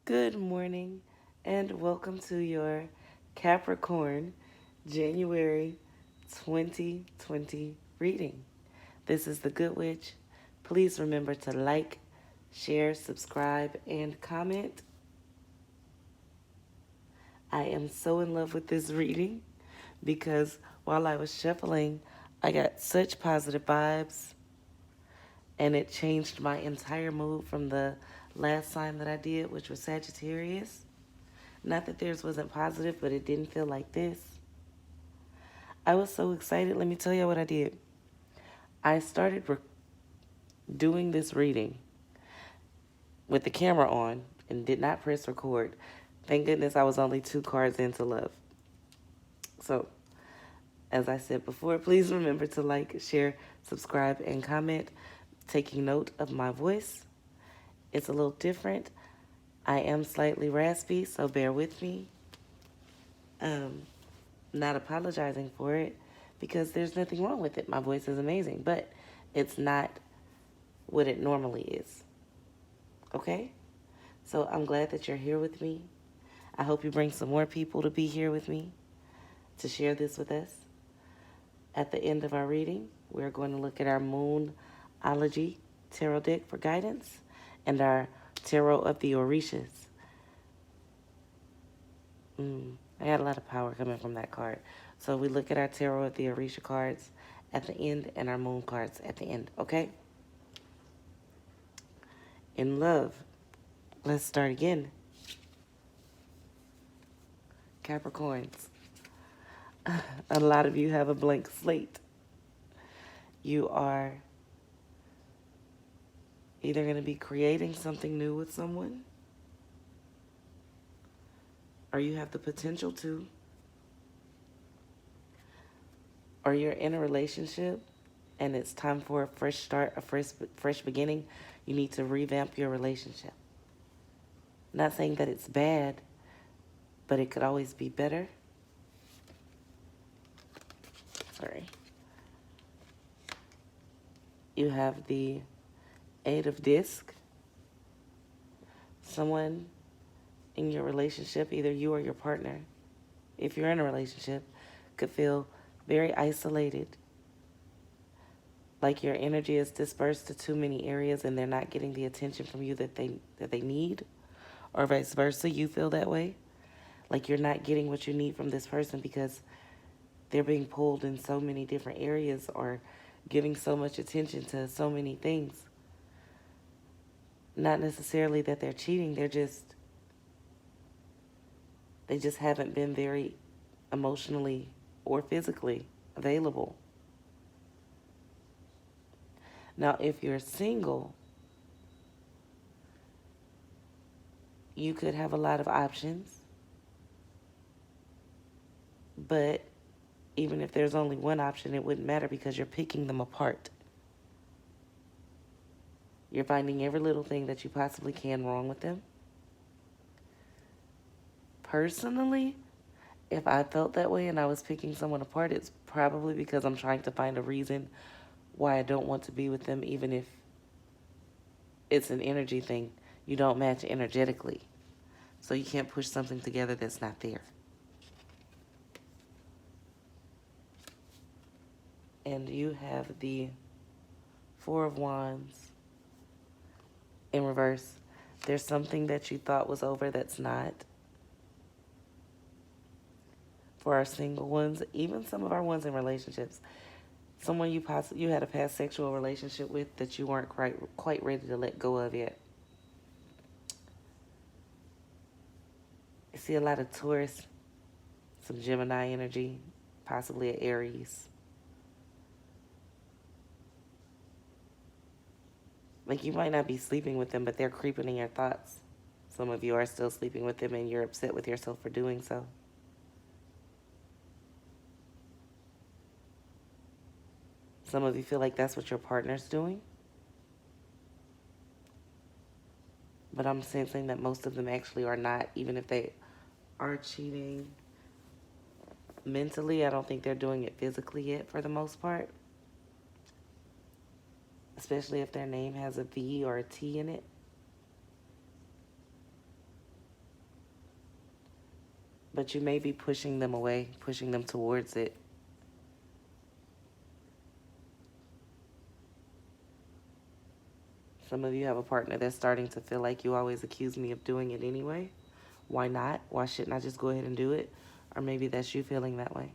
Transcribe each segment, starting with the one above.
Good morning and welcome to your Capricorn January 2020 reading. This is the Good Witch. Please remember to like, share, subscribe, and comment. I am so in love with this reading because while I was shuffling, I got such positive vibes and it changed my entire mood from the last sign that I did, which was Sagittarius. Not that theirs wasn't positive, but it didn't feel like this. I was so excited. Let me tell you what I did. I started doing this reading with the camera on and did not press record. Thank goodness I was only 2 cards into love. So, as I said before, please remember to like, share, subscribe, and comment, taking note of my voice. It's a little different. I am slightly raspy, so bear with me. Not apologizing for it because there's nothing wrong with it. My voice is amazing, but it's not what it normally is. Okay? So I'm glad that you're here with me. I hope you bring some more people to be here with me to share this with us. At the end of our reading, we're going to look at our Moonology tarot deck for guidance and our tarot of the Orishas. I had a lot of power coming from that card. So we look at our tarot of the Orisha cards at the end and our moon cards at the end, okay? In love, let's start again. Capricorns, a lot of you have a blank slate. You are either going to be creating something new with someone, or you have the potential to, or you're in a relationship and it's time for a fresh start, a fresh beginning. You need to revamp your relationship. Not saying that it's bad, but it could always be better. Sorry. You have the 8 of Disc. Someone in your relationship, either you or your partner, if you're in a relationship, could feel very isolated, like your energy is dispersed to too many areas and they're not getting the attention from you that they need, or vice versa. You feel that way, like you're not getting what you need from this person because they're being pulled in so many different areas or giving so much attention to so many things. Not necessarily that they're cheating, they just haven't been very emotionally or physically available. Now, if you're single, you could have a lot of options, but even if there's only one option, it wouldn't matter because you're picking them apart. You're finding every little thing that you possibly can wrong with them. Personally, if I felt that way and I was picking someone apart, it's probably because I'm trying to find a reason why I don't want to be with them, even if it's an energy thing. You don't match energetically. So you can't push something together that's not there. And you have the 4 of Wands in reverse. There's something that you thought was over that's not. For our single ones, even some of our ones in relationships, someone you had a past sexual relationship with that you weren't quite ready to let go of yet. I see a lot of Taurus, some Gemini energy, possibly an Aries. Like you might not be sleeping with them, but they're creeping in your thoughts. Some of you are still sleeping with them and you're upset with yourself for doing so. Some of you feel like that's what your partner's doing. But I'm sensing that most of them actually are not, even if they are cheating mentally. I don't think they're doing it physically yet for the most part. Especially if their name has a V or a T in it. but you may be pushing them away, pushing them towards it. Some of you have a partner that's starting to feel like you always accuse me of doing it anyway. Why not? Why shouldn't I just go ahead and do it? Or maybe that's you feeling that way.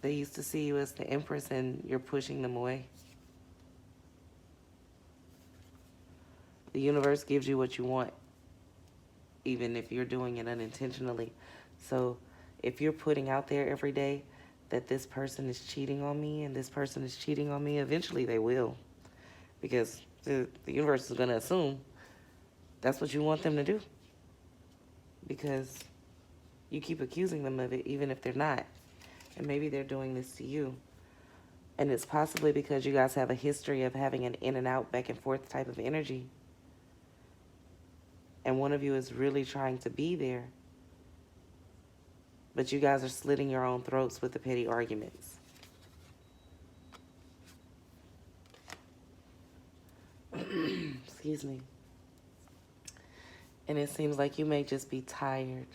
They used to see you as the empress and you're pushing them away. The universe gives you what you want, even if you're doing it unintentionally. So if you're putting out there every day that this person is cheating on me and this person is cheating on me, eventually they will. Because the universe is going to assume that's what you want them to do. Because you keep accusing them of it even if they're not. And maybe they're doing this to you. And it's possibly because you guys have a history of having an in and out, back and forth type of energy. And one of you is really trying to be there. But you guys are slitting your own throats with the petty arguments. Excuse me. And it seems like you may just be tired.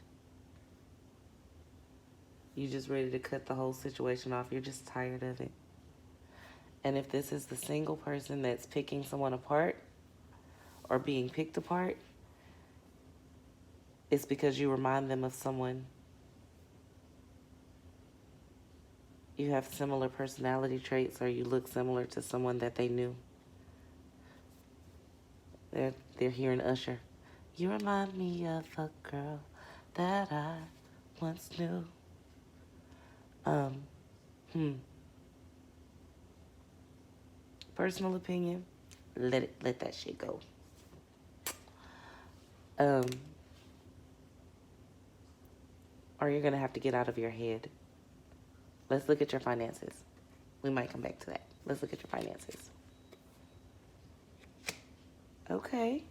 You're just ready to cut the whole situation off. You're just tired of it. And if this is the single person that's picking someone apart or being picked apart, it's because you remind them of someone. You have similar personality traits or you look similar to someone that they knew. They're hearing Usher. You remind me of a girl that I once knew. Personal opinion, let that shit go. Or you're gonna have to get out of your head. Let's look at your finances. We might come back to that. Let's look at your finances. Okay.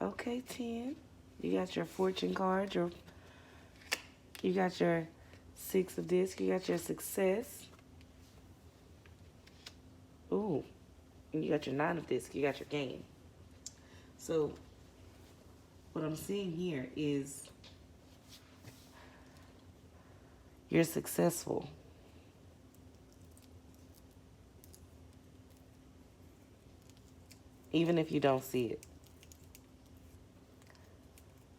Okay, 10. You got your fortune card. You got your 6 of discs. You got your success. Ooh. And you got your 9 of discs. You got your gain. So, what I'm seeing here is you're successful. Even if you don't see it.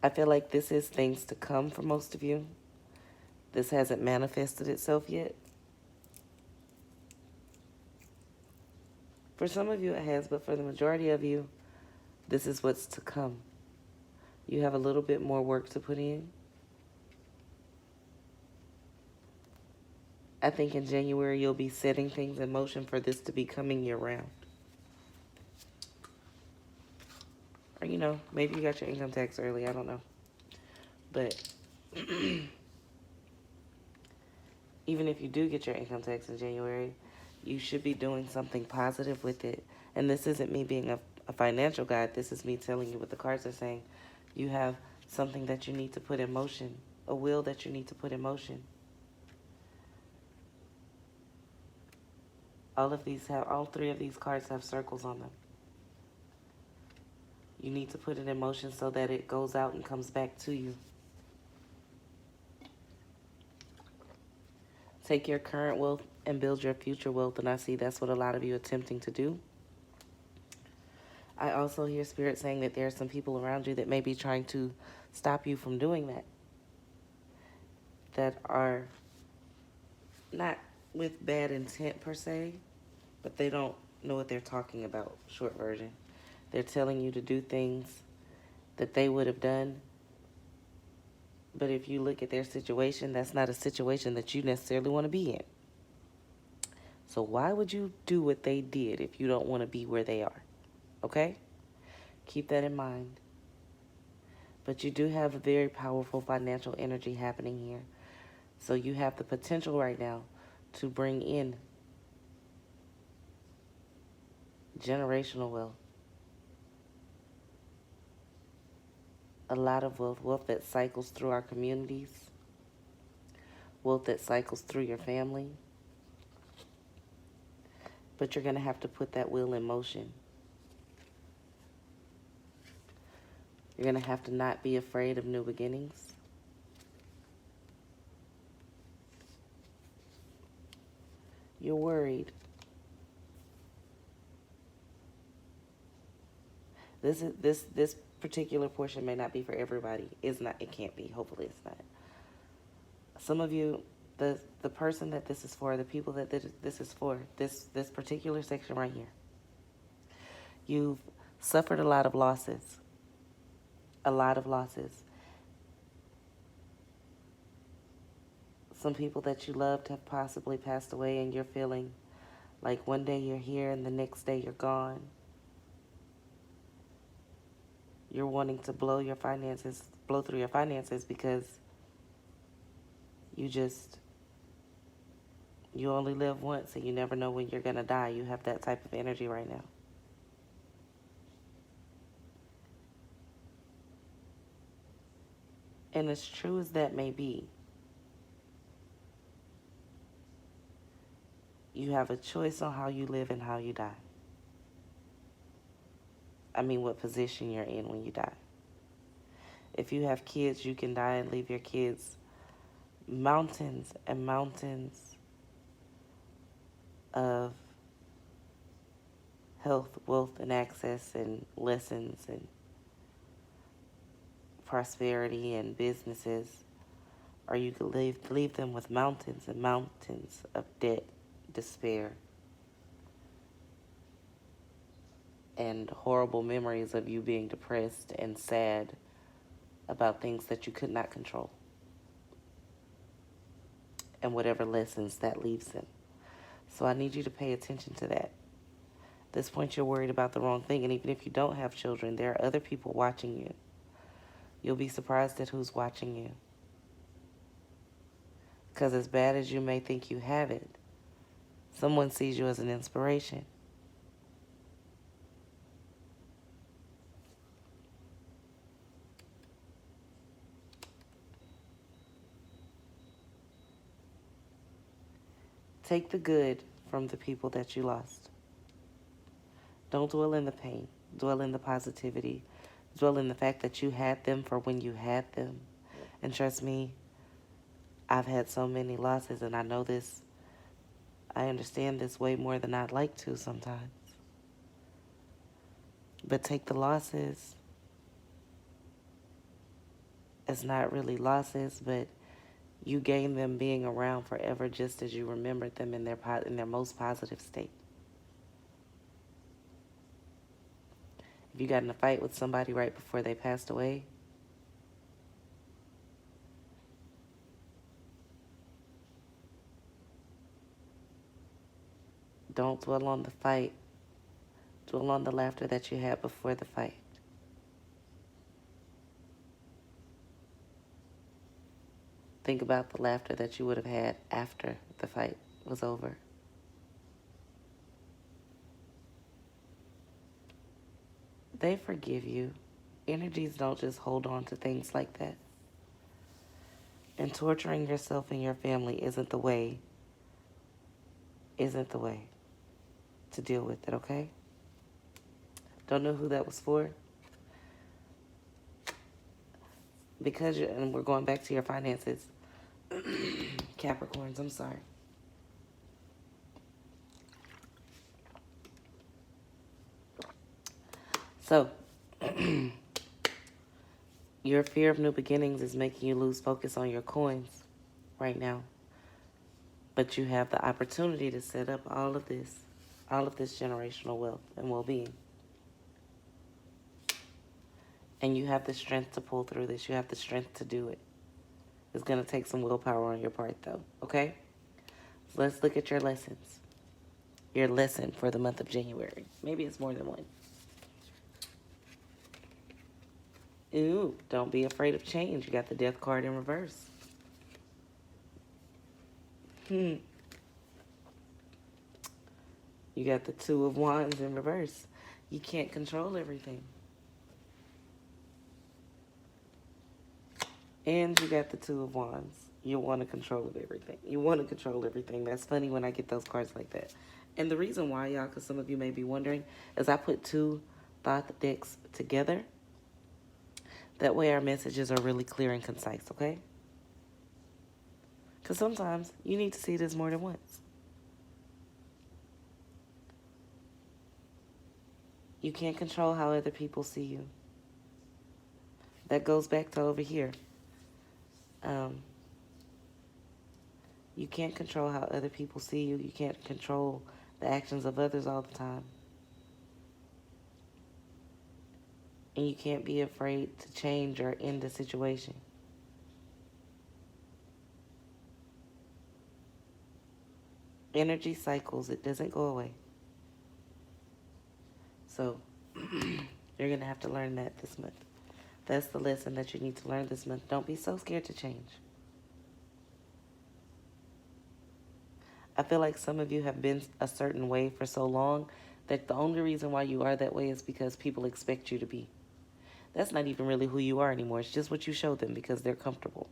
I feel like this is things to come for most of you. This hasn't manifested itself yet. For some of you it has, but for the majority of you, this is what's to come. You have a little bit more work to put in. I think in January you'll be setting things in motion for this to be coming year-round. Or, you know, maybe you got your income tax early, I don't know. But even if you do get your income tax in January, you should be doing something positive with it. And this isn't me being a financial guide. This is me telling you what the cards are saying. You have something that you need to put in motion, a will that you need to put in motion. All 3 of these cards have circles on them. You need to put it in motion so that it goes out and comes back to you. Take your current wealth and build your future wealth, and I see that's what a lot of you are attempting to do. I also hear Spirit saying that there are some people around you that may be trying to stop you from doing that. That are not with bad intent per se, but they don't know what they're talking about, short version. They're telling you to do things that they would have done. But if you look at their situation, that's not a situation that you necessarily want to be in. So why would you do what they did if you don't want to be where they are? Okay? Keep that in mind. But you do have a very powerful financial energy happening here. So you have the potential right now to bring in generational wealth. A lot of wealth that cycles through our communities, wealth that cycles through your family. but you're going to have to put that wheel in motion. You're going to have to not be afraid of new beginnings. You're worried. This particular portion may not be for everybody. It's not. It can't be. Hopefully, it's not. Some of you, the person that this is for, the people that this is for, this particular section right here. You've suffered a lot of losses. A lot of losses. Some people that you loved have possibly passed away, and you're feeling like one day you're here and the next day you're gone. You're wanting to blow through your finances because you only live once and you never know when you're going to die. You have that type of energy right now. And as true as that may be, you have a choice on how you live and how you die. I mean, what position you're in when you die. If you have kids, you can die and leave your kids mountains and mountains of health, wealth, and access and lessons and prosperity and businesses. Or you could leave them with mountains and mountains of debt, despair, and horrible memories of you being depressed and sad about things that you could not control, and whatever lessons that leaves them. So I need you to pay attention to that. At this point, you're worried about the wrong thing, and even if you don't have children, there are other people watching you. You'll be surprised at who's watching you. Because as bad as you may think you have it, someone sees you as an inspiration. Take the good from the people that you lost. Don't dwell in the pain. Dwell in the positivity. Dwell in the fact that you had them for when you had them. And trust me, I've had so many losses, and I know this. I understand this way more than I'd like to sometimes. But take the losses as not really losses, but you gain them being around forever, just as you remembered them in their most positive state. If you got in a fight with somebody right before they passed away, don't dwell on the fight. Dwell on the laughter that you had before the fight. Think about the laughter that you would have had after the fight was over. They forgive you. Energies don't just hold on to things like that. And torturing yourself and your family isn't the way to deal with it, okay? Don't know who that was for? Because and we're going back to your finances. Capricorns, I'm sorry. So, your fear of new beginnings is making you lose focus on your coins right now. But you have the opportunity to set up all of this generational wealth and well-being. And you have the strength to pull through this. You have the strength to do it. It's going to take some willpower on your part, though, okay? So let's look at your lessons. Your lesson for the month of January. Maybe it's more than one. Ooh, don't be afraid of change. You got the Death card in reverse. You got the Two of Wands in reverse. You can't control everything. And you got the Two of Wands You want to control everything. You want to control everything. That's funny when I get those cards like that. And the reason why, y'all, because some of you may be wondering, is I put two thought decks together. That way our messages are really clear and concise, okay? Because sometimes you need to see this more than once. You can't control how other people see you. That goes back to over here. You can't control how other people see you. You can't control the actions of others all the time. And you can't be afraid to change or end the situation. Energy cycles, it doesn't go away. So you're going to have to learn that this month. That's the lesson that you need to learn this month. Don't be so scared to change. I feel like some of you have been a certain way for so long that the only reason why you are that way is because people expect you to be. That's not even really who you are anymore. It's just what you show them because they're comfortable.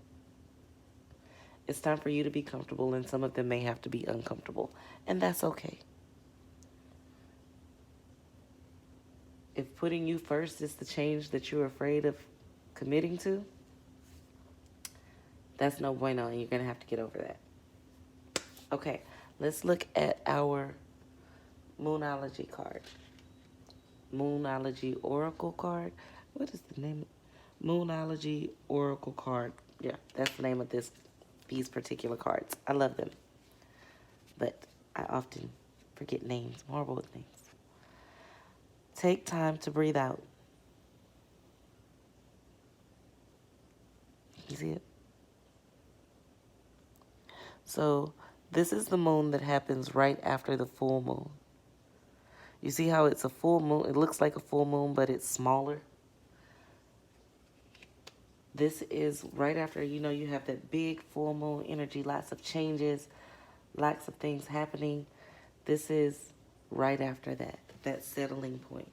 It's time for you to be comfortable, and some of them may have to be uncomfortable. And that's okay. If putting you first is the change that you're afraid of committing to, that's no bueno, and you're going to have to get over that. Okay, let's look at our Moonology card. Moonology Oracle card. What is the name? Moonology Oracle card. Yeah, that's the name of these particular cards. I love them, but I often forget names. I'm horrible with names. Take time to breathe out. You see it? So this is the moon that happens right after the full moon. You see how it's a full moon? It looks like a full moon, but it's smaller. This is right after, you have that big full moon energy, lots of changes, lots of things happening. This is right after that settling point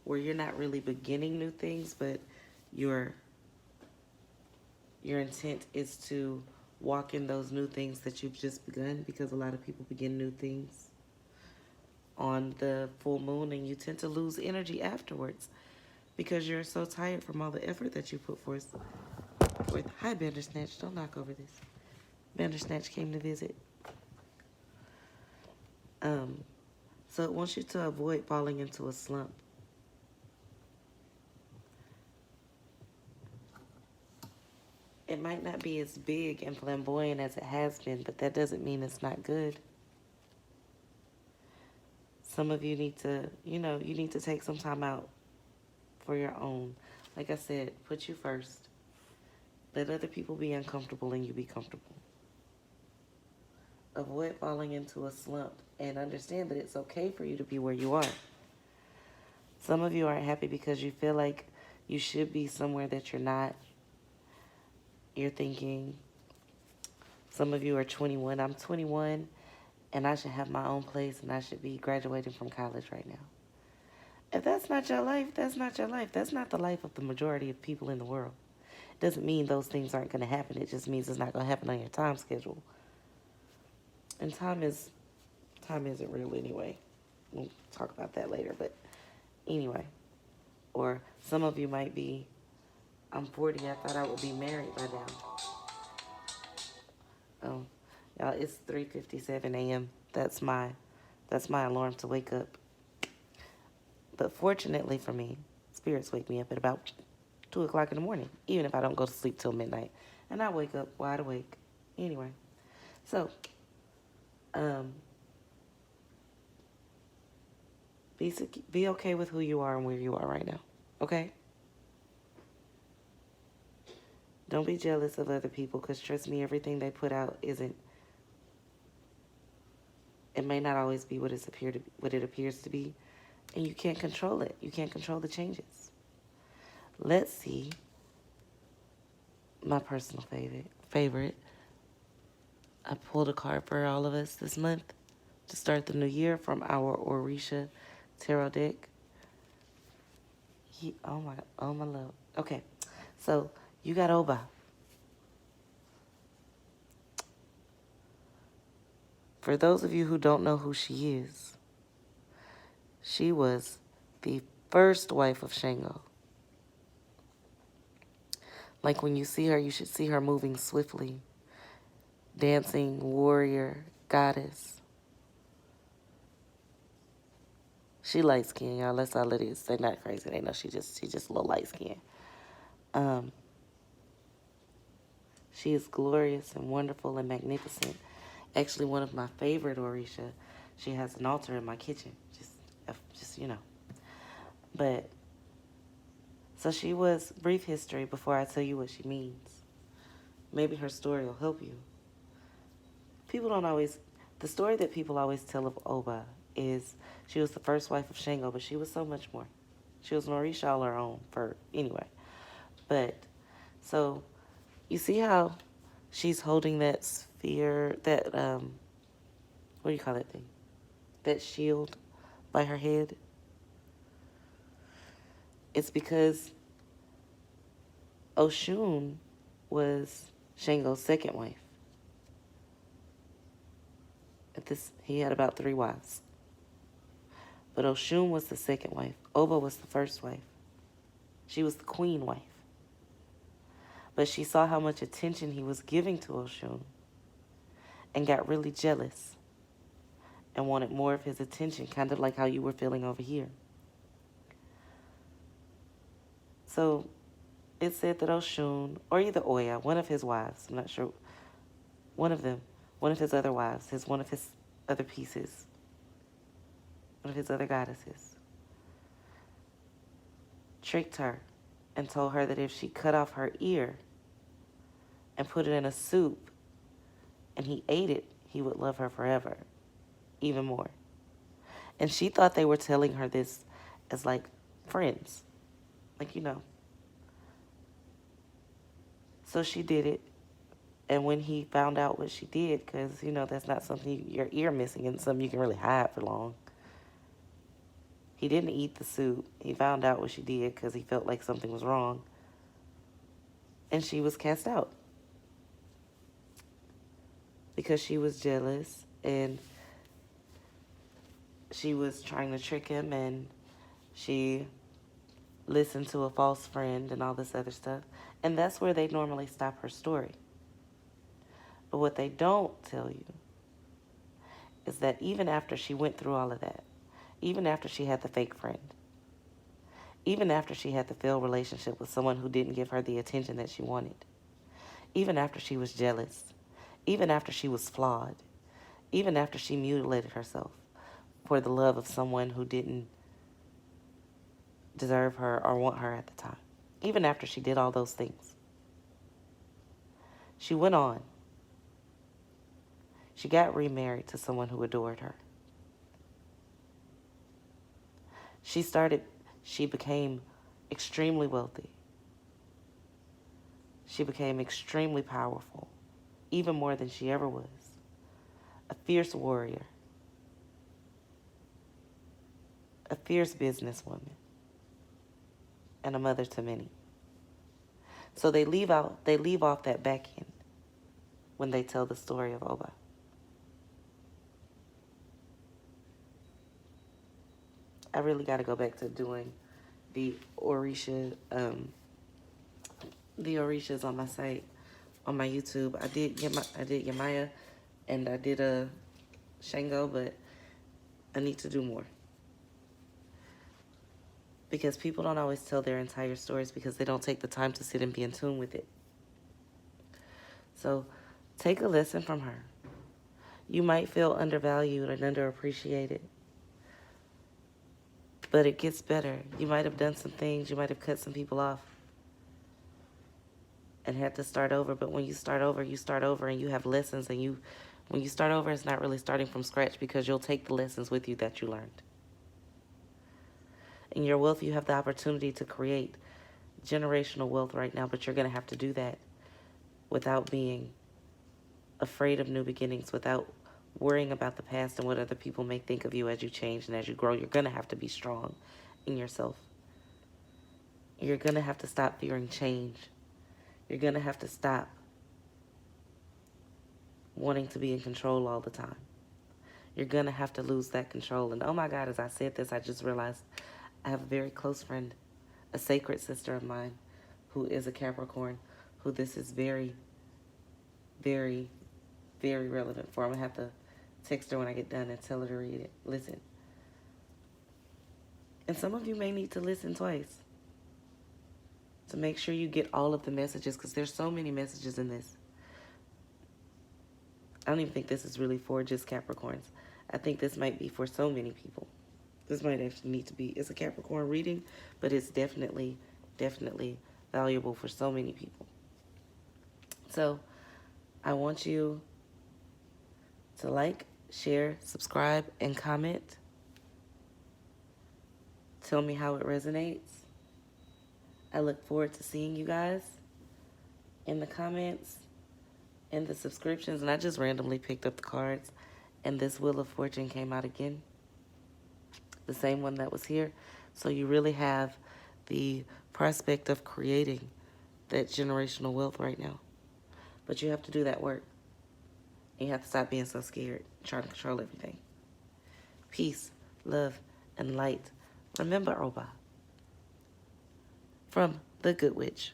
where you're not really beginning new things, but your intent is to walk in those new things that you've just begun, because a lot of people begin new things on the full moon and you tend to lose energy afterwards because you're so tired from all the effort that you put forth. Hi, Bandersnatch. Don't knock over this. Bandersnatch came to visit. So it wants you to avoid falling into a slump. It might not be as big and flamboyant as it has been, but that doesn't mean it's not good. Some of you need to, you need to take some time out for your own. Like I said, put you first. Let other people be uncomfortable and you be comfortable. Avoid falling into a slump and understand that it's okay for you to be where you are. Some of you aren't happy because you feel like you should be somewhere that you're not. You're thinking, some of you are 21. I'm 21 and I should have my own place and I should be graduating from college right now. If that's not your life, that's not your life. That's not the life of the majority of people in the world. It doesn't mean those things aren't going to happen. It just means it's not going to happen on your time schedule. And time isn't real anyway. We'll talk about that later. But anyway, or some of you might be, I'm 40. I thought I would be married by now. Oh, y'all, it's 3:57 a.m. That's my alarm to wake up. But fortunately for me, spirits wake me up at about 2 o'clock in the morning, even if I don't go to sleep till midnight. And I wake up wide awake. Anyway, so, be okay with who you are and where you are right now, okay? Don't be jealous of other people, because trust me, everything they put out it may not always be what it appears to be, and you can't control it. You can't control the changes. Let's see my personal favorite. I pulled a card for all of us this month to start the new year from our Orisha tarot deck. Oh my love. Okay, so you got Oba. For those of you who don't know who she is, she was the first wife of Shango. Like when you see her, you should see her moving swiftly, dancing, warrior, goddess. She light skinned, y'all. That's all it is. They're not crazy. They know she just a little light skinned. She is glorious and wonderful and magnificent. Actually, one of my favorite Orisha. She has an altar in my kitchen. Just you know. But so she was, brief history before I tell you what she means. Maybe her story will help you. The story that people always tell of Oba is she was the first wife of Shango, but she was so much more. She was an Orisha all her own, anyway. But, so, you see how she's holding that sphere, that, what do you call that thing? That shield by her head? It's because Oshun was Shango's second wife. He had about 3 wives. But Oshun was the second wife. Oba was the first wife. She was the queen wife. But she saw how much attention he was giving to Oshun and got really jealous and wanted more of his attention, kind of like how you were feeling over here. So it said that Oshun, or either Oya, one of his wives, I'm not sure, one of his other wives, one of his other pieces, one of his other goddesses, tricked her and told her that if she cut off her ear and put it in a soup and he ate it, he would love her forever, even more. And she thought they were telling her this as like friends, like, you know. So she did it. And when he found out what she did, because, you know, that's not something your ear missing and something you can really hide for long. He didn't eat the soup. He found out what she did because he felt like something was wrong. And she was cast out. Because she was jealous and she was trying to trick him and she listened to a false friend and all this other stuff. And that's where they normally stop her story. But what they don't tell you is that even after she went through all of that, even after she had the fake friend, even after she had the failed relationship with someone who didn't give her the attention that she wanted, even after she was jealous, even after she was flawed, even after she mutilated herself for the love of someone who didn't deserve her or want her at the time, even after she did all those things, she went on. She got remarried to someone who adored her. She became extremely wealthy. She became extremely powerful, even more than she ever was. A fierce warrior. A fierce businesswoman. And a mother to many. So they leave off that back end when they tell the story of Oba. I really got to go back to doing the Orisha, the Orishas on my site, on my YouTube. I did Yamaya, and I did a Shango, but I need to do more. Because people don't always tell their entire stories because they don't take the time to sit and be in tune with it. So take a lesson from her. You might feel undervalued and underappreciated. But it gets better. You might have done some things. You might have cut some people off and had to start over. But when you start over and you have lessons. And when you start over, it's not really starting from scratch because you'll take the lessons with you that you learned. In your wealth, you have the opportunity to create generational wealth right now. But you're going to have to do that without being afraid of new beginnings, without worrying about the past and what other people may think of you as you change and as you grow. You're going to have to be strong in yourself. You're going to have to stop fearing change. You're going to have to stop wanting to be in control all the time. You're going to have to lose that control. And oh my God, as I said this, I just realized I have a very close friend, a sacred sister of mine, who is a Capricorn, who this is very, very, very relevant for. I'm going to have to text her when I get done and tell her to read it. Listen. And some of you may need to listen twice to make sure you get all of the messages, because there's so many messages in this. I don't even think this is really for just Capricorns. I think this might be for so many people. This might actually need to be, it's a Capricorn reading, but it's definitely, definitely valuable for so many people. So I want you to like, share, subscribe, and comment. Tell me how it resonates. I look forward to seeing you guys in the comments and the subscriptions. And I just randomly picked up the cards, and this Wheel of Fortune came out again. The same one that was here. So you really have the prospect of creating that generational wealth right now. But you have to do that work. And you have to stop being so scared, trying to control everything. Peace, love, and light. Remember, Oba, from The Good Witch.